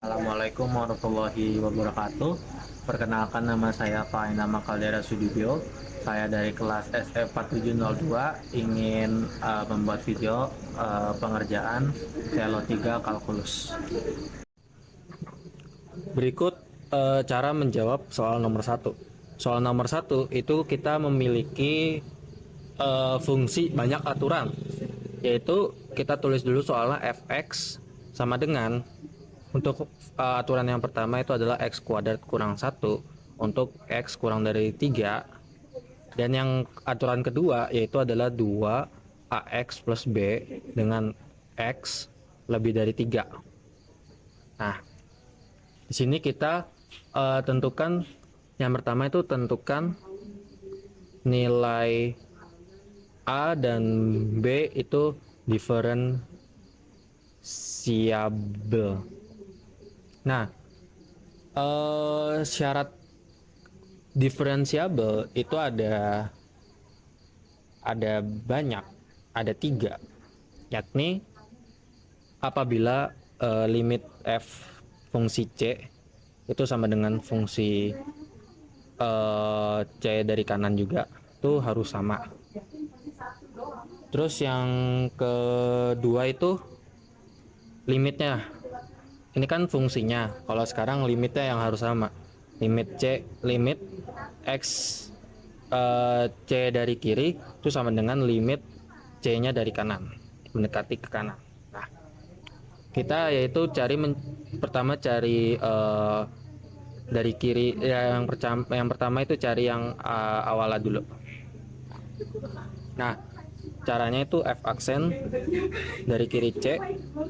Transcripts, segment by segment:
Assalamualaikum warahmatullahi wabarakatuh. Perkenalkan, nama saya Pak Inama Kaldera Sudibyo. Saya dari kelas SE4702 ingin membuat video pengerjaan CLO3 kalkulus. Berikut cara menjawab soal nomor satu. Soal nomor satu itu kita memiliki fungsi banyak aturan, yaitu kita tulis dulu soalnya fx sama dengan, untuk aturan yang pertama itu adalah x kuadrat kurang 1 untuk x kurang dari 3, dan yang aturan kedua yaitu adalah 2ax plus b dengan x lebih dari 3. Nah, di sini kita tentukan yang pertama itu tentukan nilai A dan B itu diferensiabel. Nah, syarat diferensiabel itu ada banyak, ada 3, yakni apabila limit f fungsi c itu sama dengan fungsi c dari kanan juga, itu harus sama. Terus yang kedua itu limitnya. Ini kan fungsinya, kalau sekarang limitnya yang harus sama. Limit x c dari kiri itu sama dengan limit c nya dari kanan, mendekati ke kanan. Nah, kita yaitu pertama cari dari kiri, yang pertama itu cari yang awalnya dulu. Nah, caranya itu f aksen dari kiri c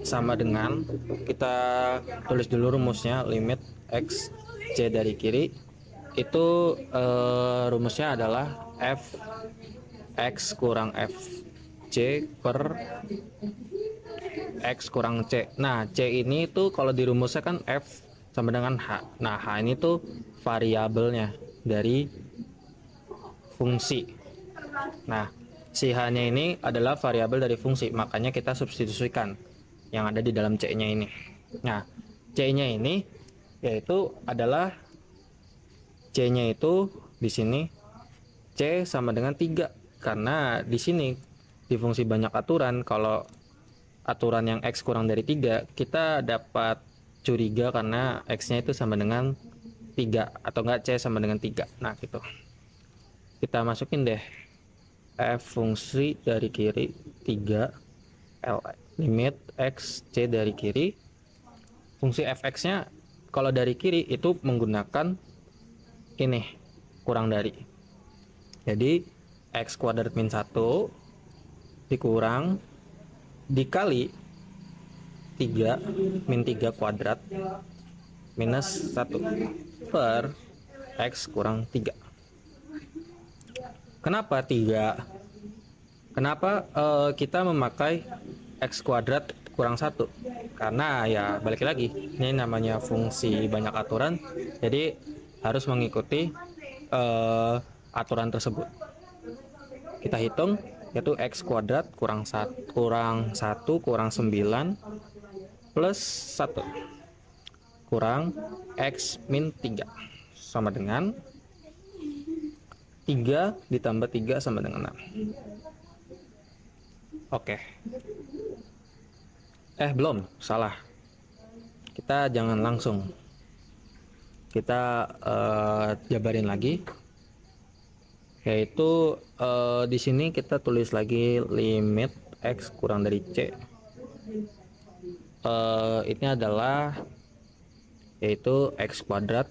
sama dengan, kita tulis dulu rumusnya, limit x c dari kiri itu rumusnya adalah f x kurang f c per x kurang c. Nah, c ini tuh kalau dirumusnya kan f sama dengan h. Nah, h ini tuh variabelnya dari fungsi. Nah, si h-nya ini adalah variabel dari fungsi, makanya kita substitusikan yang ada di dalam c-nya ini. Nah, c-nya ini yaitu adalah c-nya itu di sini c sama dengan 3, karena di sini di fungsi banyak aturan, kalau aturan yang x kurang dari 3 kita dapat curiga karena x-nya itu sama dengan 3 atau enggak c sama dengan 3. Nah, gitu. Kita masukin deh f fungsi dari kiri 3 L limit x c dari kiri. Fungsi fx-nya kalau dari kiri itu menggunakan ini, kurang dari. Jadi x kuadrat min 1 dikurang dikali 3 min 3 kuadrat minus 1 per x kurang 3. Kenapa 3? Kenapa kita memakai x kuadrat kurang 1? Karena ya balik lagi, ini namanya fungsi banyak aturan, jadi harus mengikuti aturan tersebut. Kita hitung, yaitu x kuadrat kurang 1 kurang 9 plus 1 kurang x min 3 sama dengan 3 ditambah 3 sama dengan 6. Oke. Belum, salah. Kita jangan langsung. Kita jabarin lagi. Yaitu di sini kita tulis lagi limit x kurang dari c. Ini adalah yaitu x kuadrat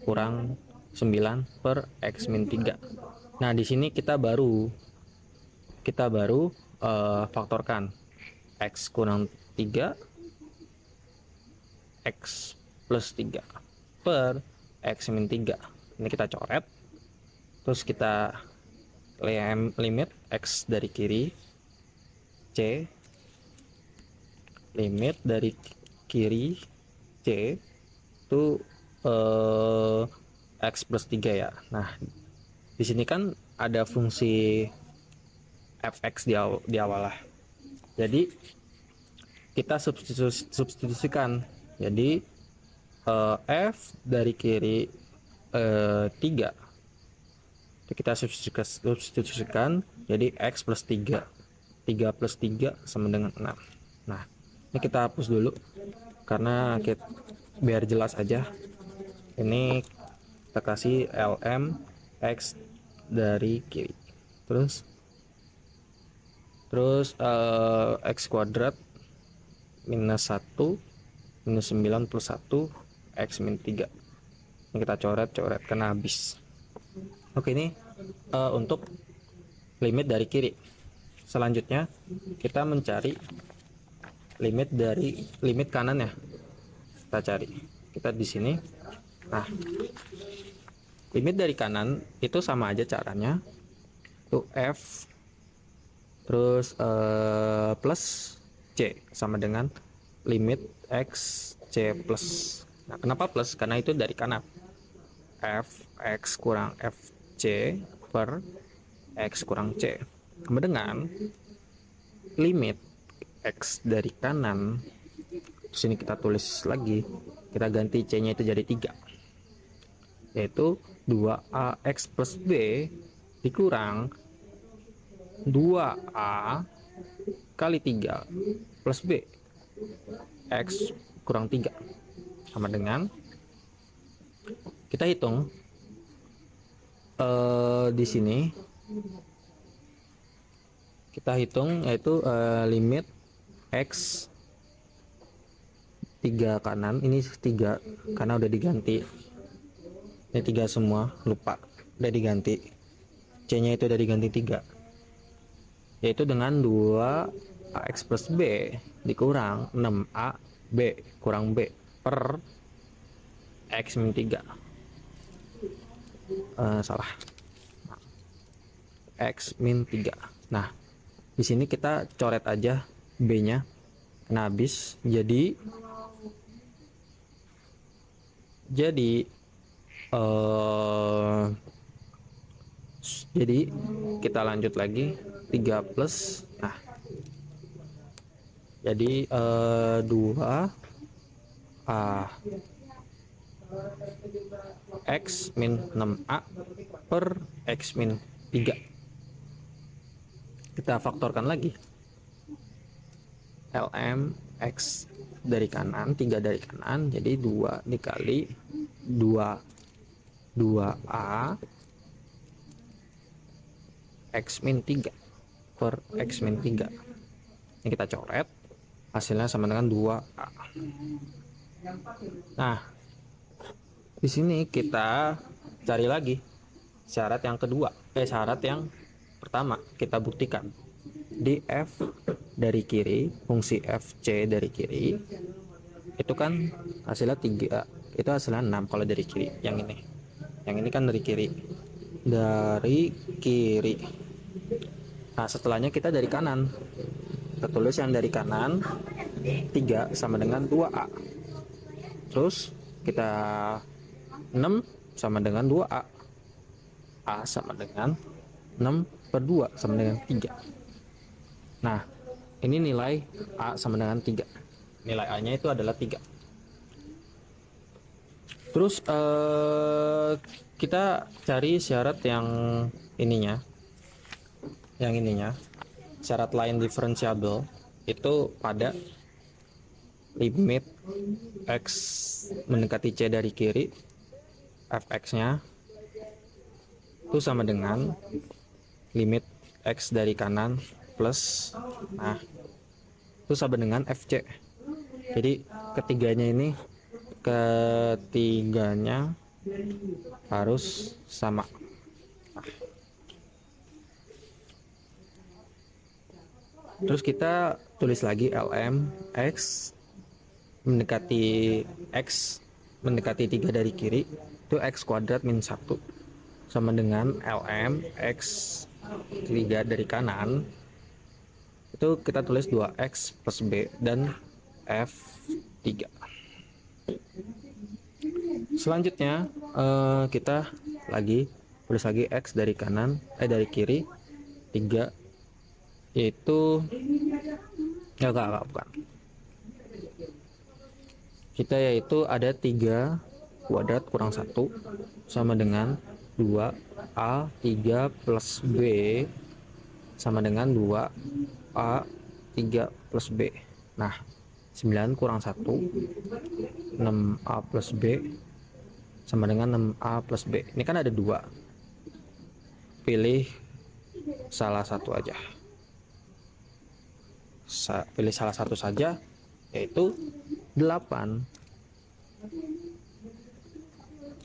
kurang 9 per x min 3. Nah, di sini kita baru faktorkan x kurang 3 x plus 3 per x min 3. Ini kita coret, terus kita limit x dari kiri c, limit dari kiri c itu x plus 3 ya. Nah, di sini kan ada fungsi fx di awal lah. Jadi kita substitusikan Jadi F dari kiri 3 kita substitusikan jadi X plus 3 plus 3 sama dengan 6. Nah ini kita hapus dulu karena biar jelas aja. Ini kita kasih lm X dari kiri, terus X kuadrat minus 1 minus 9 plus 1 X min 3. Ini kita coret karena habis. Oke, ini untuk limit dari kiri. Selanjutnya kita mencari limit kanan ya. Kita di sini. Nah, limit dari kanan itu sama aja caranya. Itu F terus plus C sama dengan limit X C plus. Nah, kenapa plus? Karena itu dari kanan. F X kurang F C per X kurang C. Sama dengan limit X dari kanan. Di sini kita tulis lagi. Kita ganti C-nya itu jadi 3. Yaitu 2AX plus B dikurang 2A kali 3 plus B X kurang 3 sama dengan kita hitung di sini kita hitung yaitu limit X 3 kanan, ini 3 karena udah diganti, ini 3 semua, lupa udah diganti, C nya itu udah diganti 3, yaitu dengan 2AX plus B dikurang 6A B kurang B per X min 3. Salah, X min 3. Nah, di sini kita coret aja B-nya karena habis. Jadi kita lanjut lagi 3 plus. Nah, jadi 2 X min 6A per X min 3. Kita faktorkan lagi. lm X dari kanan, 3 dari kanan, jadi 2 dikali 2A X min 3 per X min 3. Ini kita coret, hasilnya sama dengan 2A. Nah, di sini kita cari lagi syarat yang kedua, syarat yang pertama kita buktikan. Di F dari kiri, fungsi FC dari kiri itu kan hasilnya 3, itu hasilnya 6 kalau dari kiri. Yang ini kan dari kiri. Nah, setelahnya kita dari kanan, kita tulis yang dari kanan 3 sama dengan 2A, terus kita 6 sama dengan 2A, A sama dengan 6 per 2 sama dengan 3. Nah, ini nilai A sama dengan 3. Nilai A nya itu adalah 3. Terus kita cari syarat yang ininya. Syarat lain diferensiabel itu pada limit X mendekati C dari kiri, fx nya itu sama dengan limit X dari kanan plus, nah itu sama dengan FC. Jadi ketiganya harus sama. Terus kita tulis lagi lm X mendekati 3 dari kiri itu X kuadrat min 1 sama dengan lm X 3 dari kanan itu kita tulis 2X plus B dan F3. Selanjutnya kita tulis lagi X dari dari kiri 3, yaitu bukan. kita yaitu ada 3 kuadrat kurang 1 sama dengan 2A 3 plus B sama dengan 2A 3 plus B. Nah, 9 kurang 1 6A plus B sama dengan 6A plus B. Ini kan ada 2. Pilih salah satu aja. Pilih salah satu saja, yaitu 8.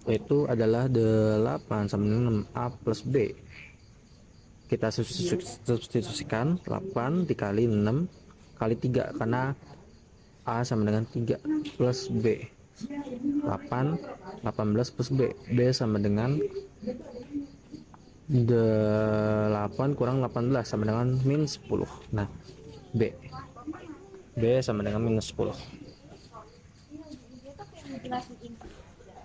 Yaitu adalah 8 sama dengan 6A plus B. Kita substitusikan 8 dikali 6 kali 3 karena A sama dengan 3 plus B. 8 18 plus B. B sama dengan 8 kurang 18 sama dengan minus 10. Nah, B sama dengan minus 10.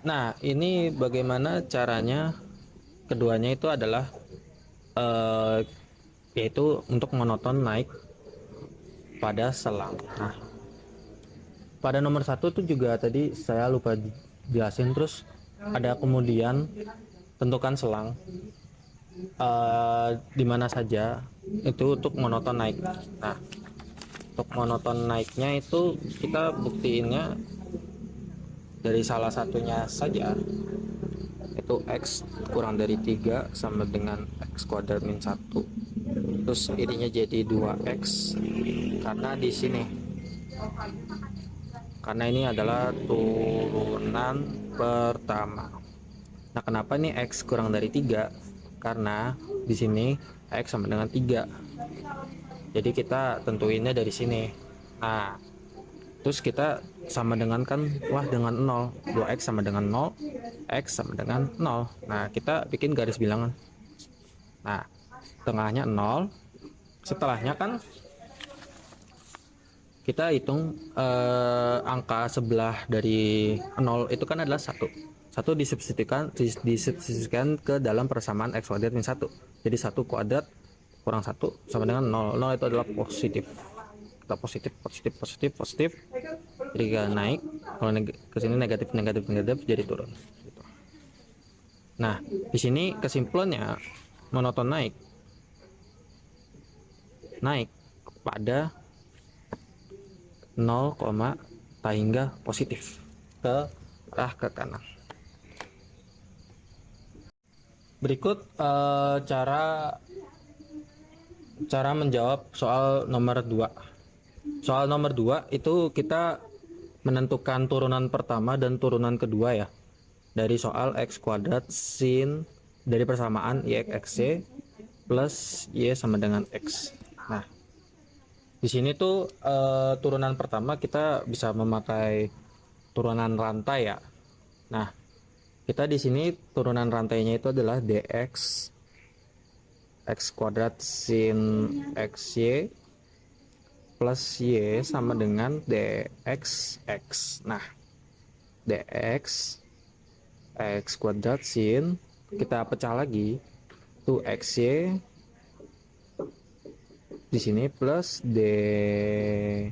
Nah, ini bagaimana caranya? Keduanya itu adalah yaitu untuk monoton naik pada selang. Nah, pada nomor 1 itu juga tadi saya lupa jelasin, terus ada kemudian tentukan selang di mana saja itu untuk monoton naik. Nah, untuk monoton naiknya itu kita buktiinnya dari salah satunya saja, itu X kurang dari 3 sama dengan X kuadrat min 1, terus ininya jadi 2X karena di sini, karena ini adalah turunan pertama. Nah, kenapa nih X kurang dari 3? Karena di sini X sama dengan 3, jadi kita tentuinnya dari sini. Nah, terus kita sama dengan kan, wah dengan 0, 2x sama dengan 0, x sama dengan 0. Nah, kita bikin garis bilangan. Nah, tengahnya 0, setelahnya kan kita hitung angka sebelah dari 0 itu kan adalah 1. 1 disubstitusikan ke dalam persamaan x kuadrat min 1. Jadi 1 kuadrat kurang 1 sama dengan 0. 0 itu adalah positif. Kita positif. Jadi naik, kalau ke sini negatif jadi turun gitu. Nah, di sini kesimpulannya monoton naik pada 0, hingga positif ke arah ke kanan. Berikut cara menjawab soal nomor 2. Soal nomor 2 itu kita menentukan turunan pertama dan turunan kedua ya, dari soal x kuadrat sin dari persamaan y x y plus y sama dengan x. Nah, di sini tuh turunan pertama kita bisa memakai turunan rantai ya. Nah, kita di sini turunan rantainya itu adalah dx x kuadrat sin xy plus y sama dengan dx x. Nah, dx x kuadrat sin kita pecah lagi itu xy di sini plus dxy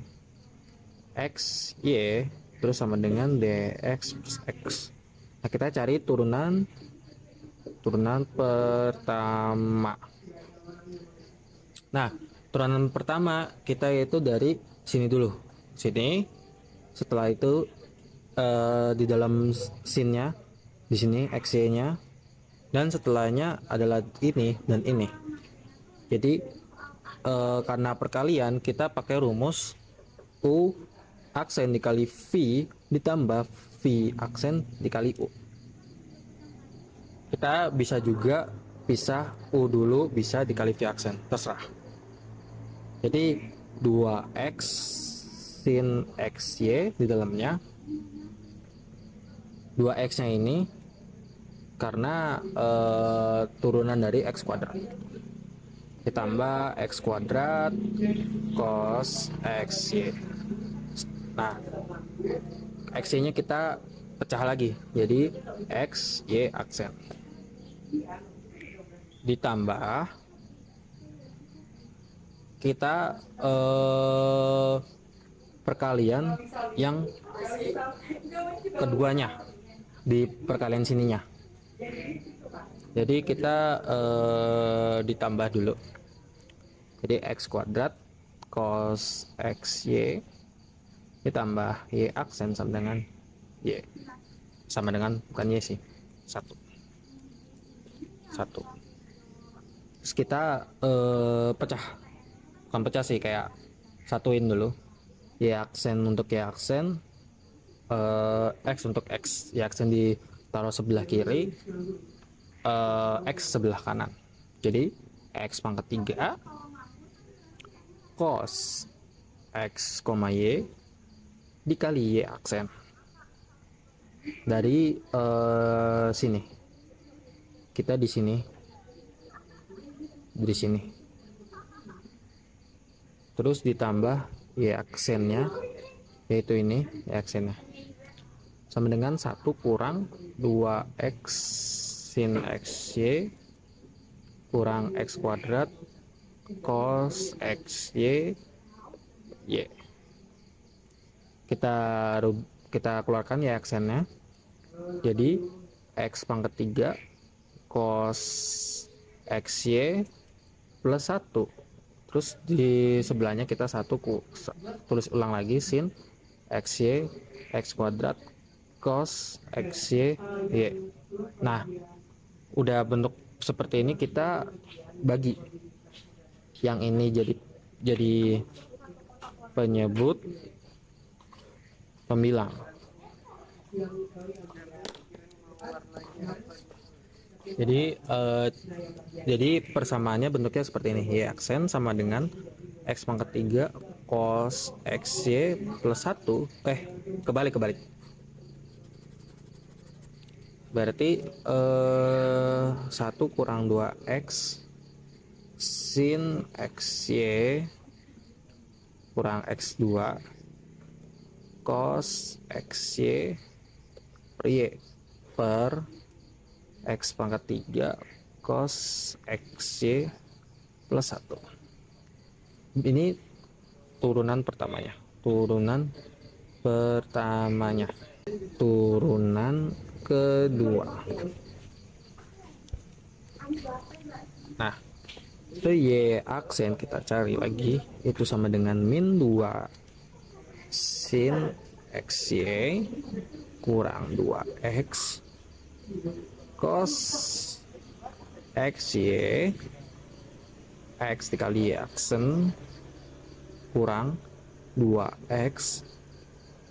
terus sama dengan dx plus x. Nah, kita cari turunan pertama. Nah, turunan pertama kita yaitu dari sini dulu, sini. Setelah itu di dalam sinnya di sini xy-nya, dan setelahnya adalah ini dan ini. Jadi karena perkalian kita pakai rumus u aksen dikali v ditambah v aksen dikali u. Kita bisa juga pisah u dulu, bisa dikali v aksen, terserah. Jadi 2x sin xy di dalamnya, 2x nya ini karena turunan dari x kuadrat ditambah x kuadrat cos xy. Nah, xy nya kita pecah lagi jadi x y aksen ditambah kita perkalian yang keduanya di perkalian sininya. Jadi kita ditambah dulu. Jadi x kuadrat cos xy ditambah y aksen sama dengan y, sama dengan bukan y sih, satu. Terus kita bukan pecah sih, kayak satuin dulu. Y aksen untuk y aksen, x untuk x, y aksen ditaruh sebelah kiri, x sebelah kanan. Jadi x pangkat 3 cos x, y dikali y aksen dari sini. Kita di sini, terus ditambah y aksennya, yaitu ini y aksennya, sama dengan 1 kurang 2x sin xy kurang x kuadrat cos xy y. Kita keluarkan ya aksennya. Jadi x pangkat 3 cos xy plus 1. Terus di sebelahnya kita tulis ulang lagi sin xy x kuadrat cos xy y. Nah, udah bentuk seperti ini, kita bagi yang ini jadi penyebut pembilang. Jadi persamaannya bentuknya seperti ini. Y aksen sama dengan x pangkat 3 cos xy plus 1. Kebalik. Berarti 1 kurang 2x sin xy kurang x2 cos xy per y per x pangkat 3 cos xy plus 1. Ini turunan pertamanya. Turunan kedua. Nah, itu y aksen kita cari lagi, itu sama dengan min 2 sin xy kurang 2x cos xy x dikali y aksen kurang 2x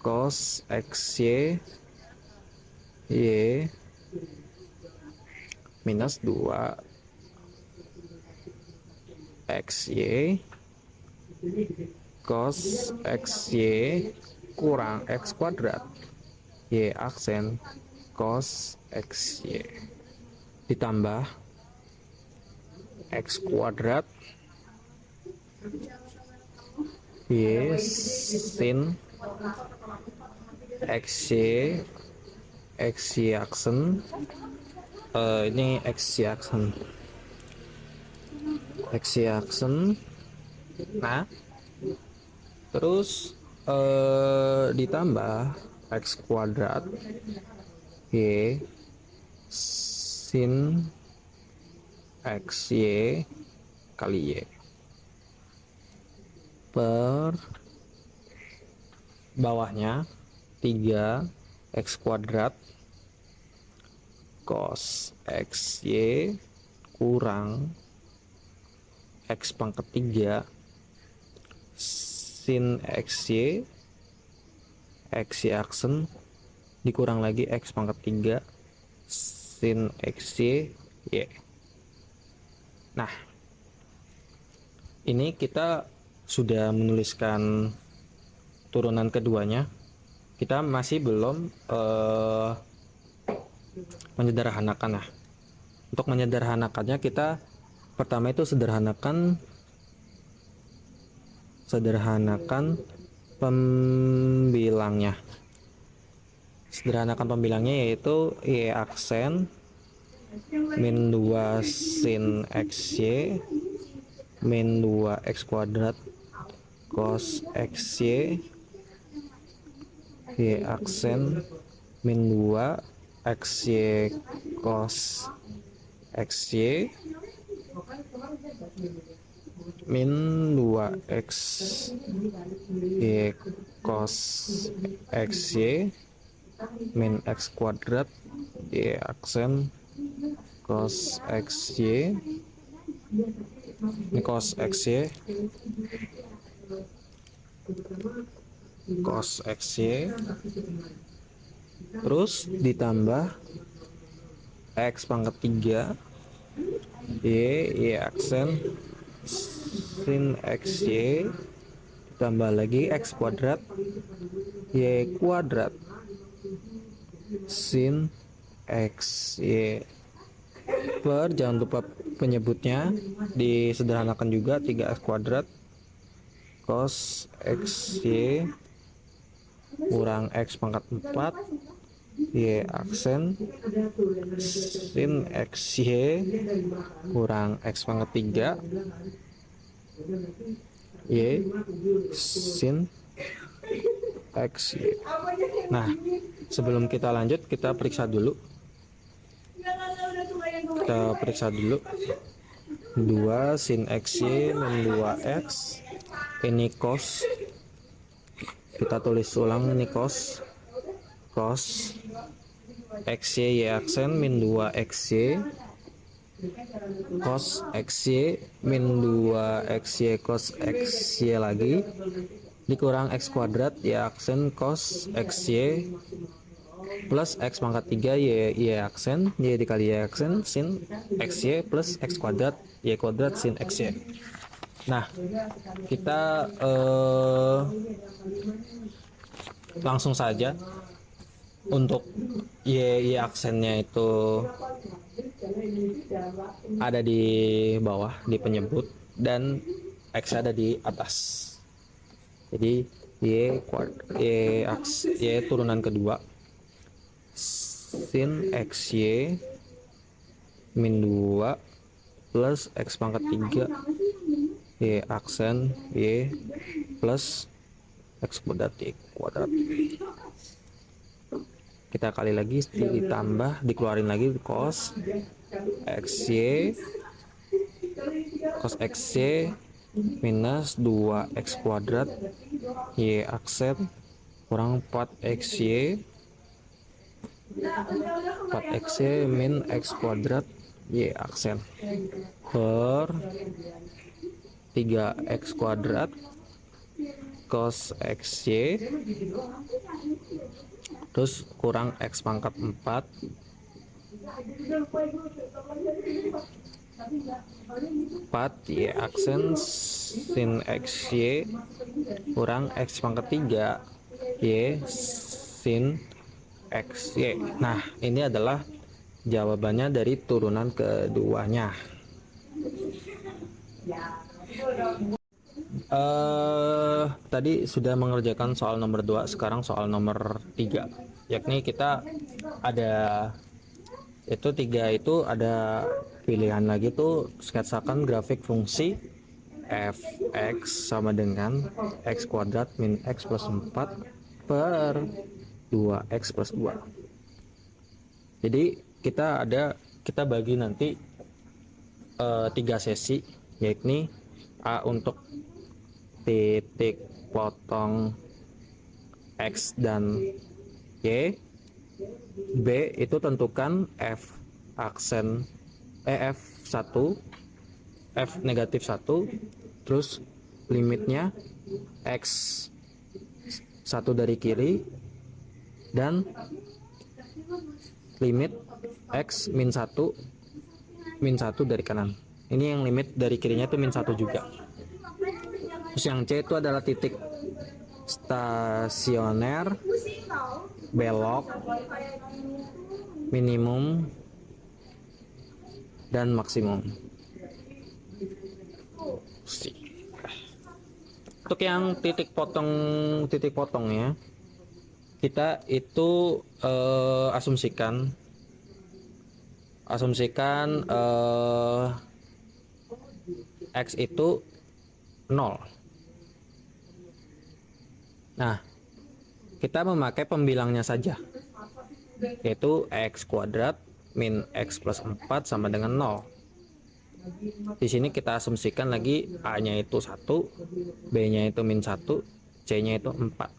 cos xy y minus 2 xy cos xy kurang x kuadrat y aksen cos xy ditambah x kuadrat y sin xy aksen, ini xy aksen. Nah, terus ditambah x kuadrat y sin xy kali y per bawahnya 3x kuadrat cos xy kurang x pangkat 3 sin xy aksen dikurang lagi x pangkat 3 sin xy y. Nah, ini kita sudah menuliskan turunan keduanya. Kita masih belum menyederhanakan. Nah, untuk menyederhanakannya, kita pertama itu sederhanakan pembilangnya. Yaitu y aksen min 2 sin xy min 2 x kuadrat cos xy y aksen min 2 XY cos XY min 2 X Y cos XY min X kuadrat Y aksen cos XY, ini cos XY cos XY, terus ditambah X pangkat 3 Y aksen sin XY, ditambah lagi X kuadrat Y kuadrat sin XY per, jangan lupa penyebutnya disederhanakan juga, 3x kuadrat cos XY kurang X pangkat 4 Y aksen sin XY kurang X pangkat 3 Y sin XY. Nah, sebelum kita lanjut, kita periksa dulu. Kita periksa dulu. 2 sin XY min 2x. Ini cos. Kita tulis ulang, ini cos. Cos XY Y aksen min 2 XY cos XY min 2 XY cos XY lagi dikurang X kuadrat Y aksen cos XY plus X pangkat 3 Y aksen Y dikali Y aksen sin XY plus X kuadrat Y kuadrat sin XY. Nah, kita langsung saja untuk Y aksennya itu ada di bawah di penyebut dan X ada di atas. Jadi Y turunan kedua sin XY min 2 plus X pangkat 3 Y aksen Y plus X kuadrat Y kuadrat. Kita kali lagi, ditambah, dikeluarin lagi cos XY minus 2x kuadrat Y aksen kurang 4xy min x kuadrat Y aksen per 3x kuadrat cos XY terus kurang X pangkat 4 Y aksen sin XY kurang X pangkat 3 Y sin XY. Nah, ini adalah jawabannya dari turunan keduanya. Tadi sudah mengerjakan soal nomor 2, sekarang soal nomor 3, yakni kita ada itu 3 itu ada pilihan lagi tuh, sketsakan grafik fungsi f(x) sama dengan x kuadrat min x plus 4 per 2x plus 2. Jadi kita bagi nanti 3 sesi, yakni A untuk titik potong X dan Y, B itu tentukan F aksen F1 F negatif 1, terus limitnya X 1 dari kiri dan limit X min 1 dari kanan. Ini yang limit dari kirinya itu min 1 juga. Terus yang C itu adalah titik stasioner, belok, minimum, dan maksimum. Untuk yang titik potongnya, kita itu asumsikan X itu 0. Nah, kita memakai pembilangnya saja. yaitu x kuadrat min x plus 4 sama dengan 0. Di sini kita asumsikan lagi A-nya itu 1, B-nya itu min 1, C-nya itu 4.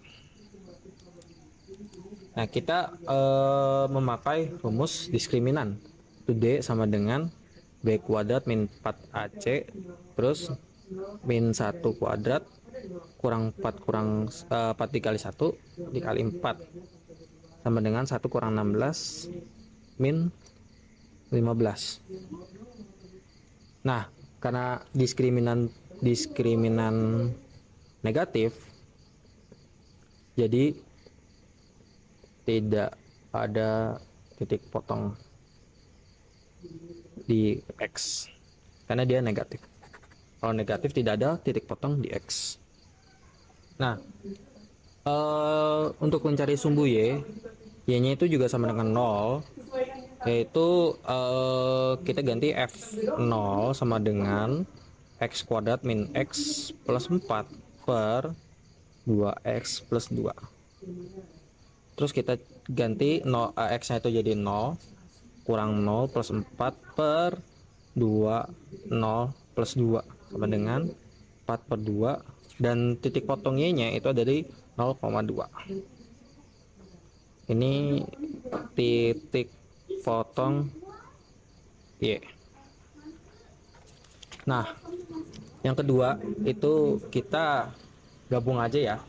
Nah, kita memakai rumus diskriminan. Itu D sama dengan B kuadrat min 4AC terus min 1 kuadrat kurang 4 4 dikali 1 dikali 4 sama dengan 1 kurang 16 min 15. Nah, karena diskriminan negatif, jadi tidak ada titik potong di X karena dia negatif. Kalau negatif tidak ada titik potong di X. Nah, untuk mencari sumbu Y-nya itu juga sama dengan 0, yaitu kita ganti F0 sama dengan X kuadrat min X plus 4 per 2X plus 2. Terus kita ganti X nya itu jadi 0 kurang 0 plus 4 per 2 0 plus 2 sama dengan 4 per 2, dan titik potong Y nya itu ada di 0,2. Ini titik potong Y. Nah, yang kedua itu kita gabung aja ya.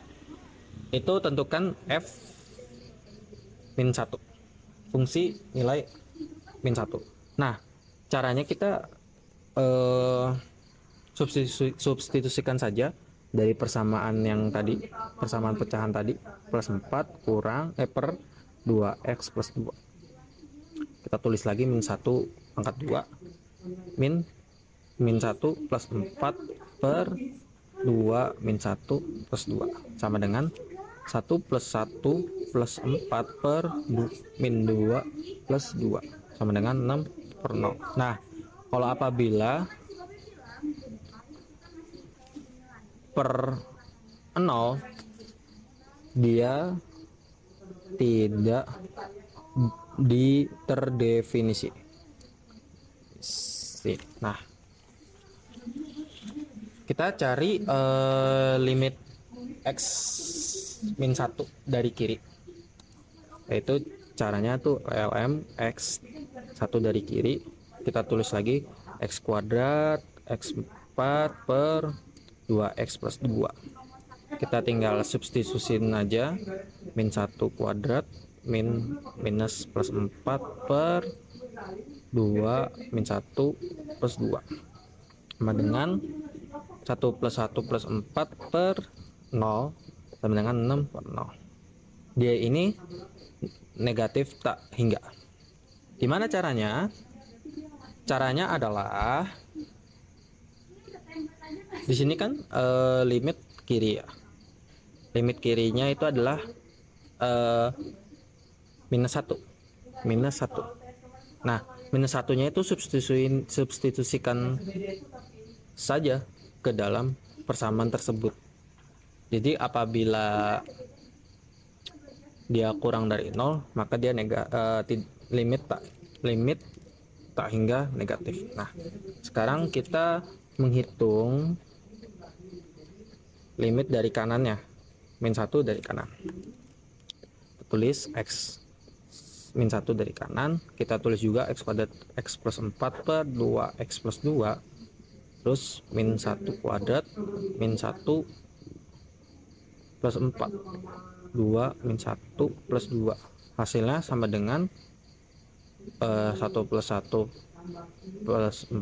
Itu tentukan F min 1, fungsi nilai min 1. Nah, caranya kita substitusikan saja dari persamaan yang tadi, persamaan pecahan tadi, plus 4 kurang per 2x plus 2. Kita tulis lagi min 1 pangkat 2 min 1 plus 4 per 2 min 1 plus 2 sama dengan 1 plus 1 plus 4 per min 2 plus 2 sama dengan 6 per 0. Nah, kalau apabila per 0 dia tidak terdefinisi. Nah, kita cari limit X min 1 dari kiri, yaitu caranya tuh lm X 1 dari kiri, kita tulis lagi X kuadrat X 4 per 2X plus 2. Kita tinggal substitusin aja min 1 kuadrat min minus plus 4 per 2 min 1 plus 2 sama dengan 1 plus 1 plus 4 per 0 sama dengan 6 per 0. Dia ini negatif tak hingga. Gimana caranya? Caranya adalah di sini kan limit kiri ya. Limit kirinya itu adalah minus 1. Nah, minus 1-nya itu substitusikan saja ke dalam persamaan tersebut. Jadi apabila dia kurang dari 0, maka dia limit tak hingga negatif. Nah, sekarang kita menghitung limit dari kanannya, min 1 dari kanan. Tulis X min 1 dari kanan, kita tulis juga X kuadrat X plus 4 per 2X plus 2 terus min 1 kuadrat min 1 plus 4 2 min 1 plus 2, hasilnya sama dengan 1 plus 1 plus 4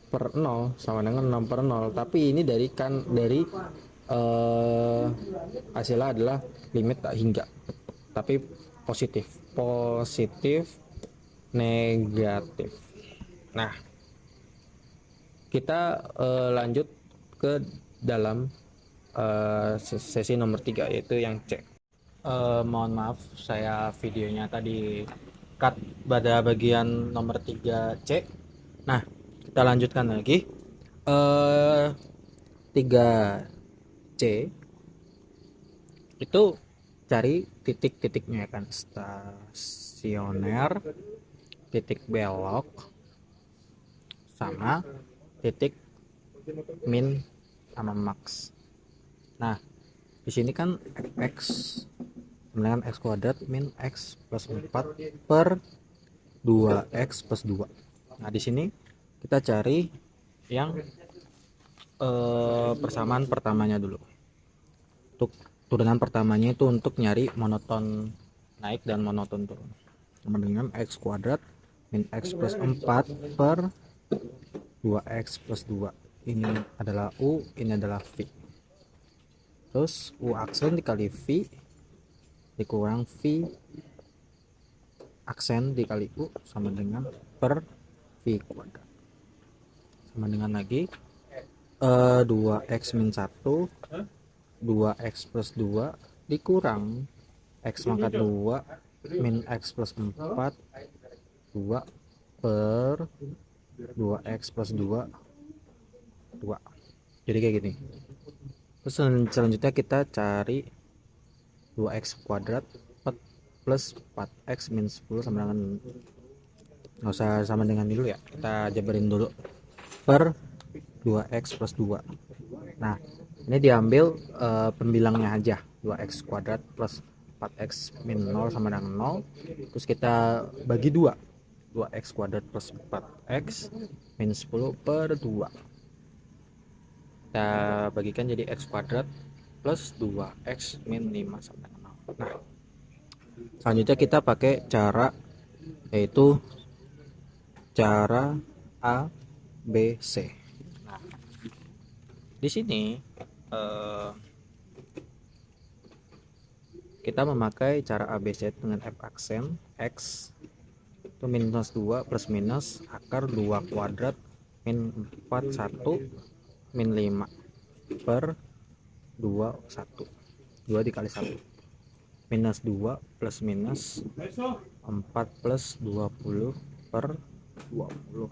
per 0 sama dengan 6 per 0. Tapi ini dari hasilnya adalah limit tak hingga, tapi positif negatif. Nah, kita lanjut ke dalam sesi nomor 3, yaitu yang C. Mohon maaf, saya videonya tadi cut pada bagian nomor 3C. Nah, kita lanjutkan lagi. 3C itu cari titik-titiknya kan, stasioner, titik belok, sama titik min sama max. Nah, di sini kan x dengan x kuadrat min x plus 4 per 2x plus 2. Nah, di sini kita cari yang persamaan pertamanya dulu. Untuk turunan pertamanya itu untuk nyari monoton naik dan monoton turun. Sama dengan x kuadrat min x plus 4 per 2x plus 2. Ini adalah U, ini adalah V. Terus U aksen dikali V dikurang V aksen dikali U sama dengan per V kuadrat. Sama dengan lagi 2x min 1 2x plus 2 dikurang x pangkat 2 min x plus 4 2 per 2x plus 2 2. Jadi kayak gini. Terus selanjutnya kita cari 2x kuadrat plus 4x min 10 sama dengan, nggak usah sama dengan dulu ya, kita jabarin dulu, per 2x plus 2. Nah, ini diambil pembilangnya aja, 2x kuadrat plus 4x min 0 sama dengan 0. Terus kita bagi 2, 2x kuadrat plus 4x min 10 per 2. Kita bagikan jadi x kuadrat plus 2x min 5 sama dengan 0. Nah, selanjutnya kita pakai cara, yaitu cara A B C. Nah, di sini kita memakai cara ABC dengan F aksen X itu minus 2 plus minus akar 2 kuadrat min 4 1 min 5 per 2 1, 2 dikali 1, minus 2 plus minus 4 plus 20 per 20,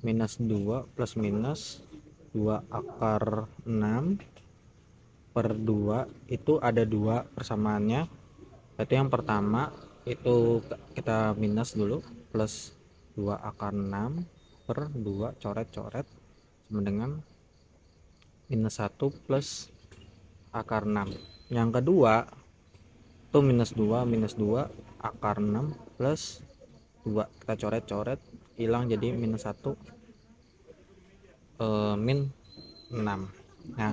minus 2 plus minus 2 akar 6 per 2. Itu ada 2 persamaannya, yaitu yang pertama itu kita minus dulu, plus 2 akar 6 per 2 coret-coret sama dengan minus 1 plus akar 6. Yang kedua itu minus 2 akar 6 plus 2, kita coret-coret hilang jadi minus 1 min 6. Nah,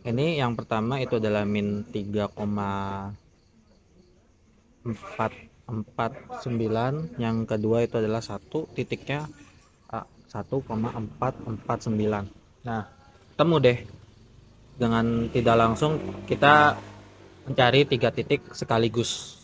ini yang pertama itu adalah min 3,449, yang kedua itu adalah 1 titiknya 1,449. Nah, temu deh, dengan tidak langsung kita mencari 3 titik sekaligus.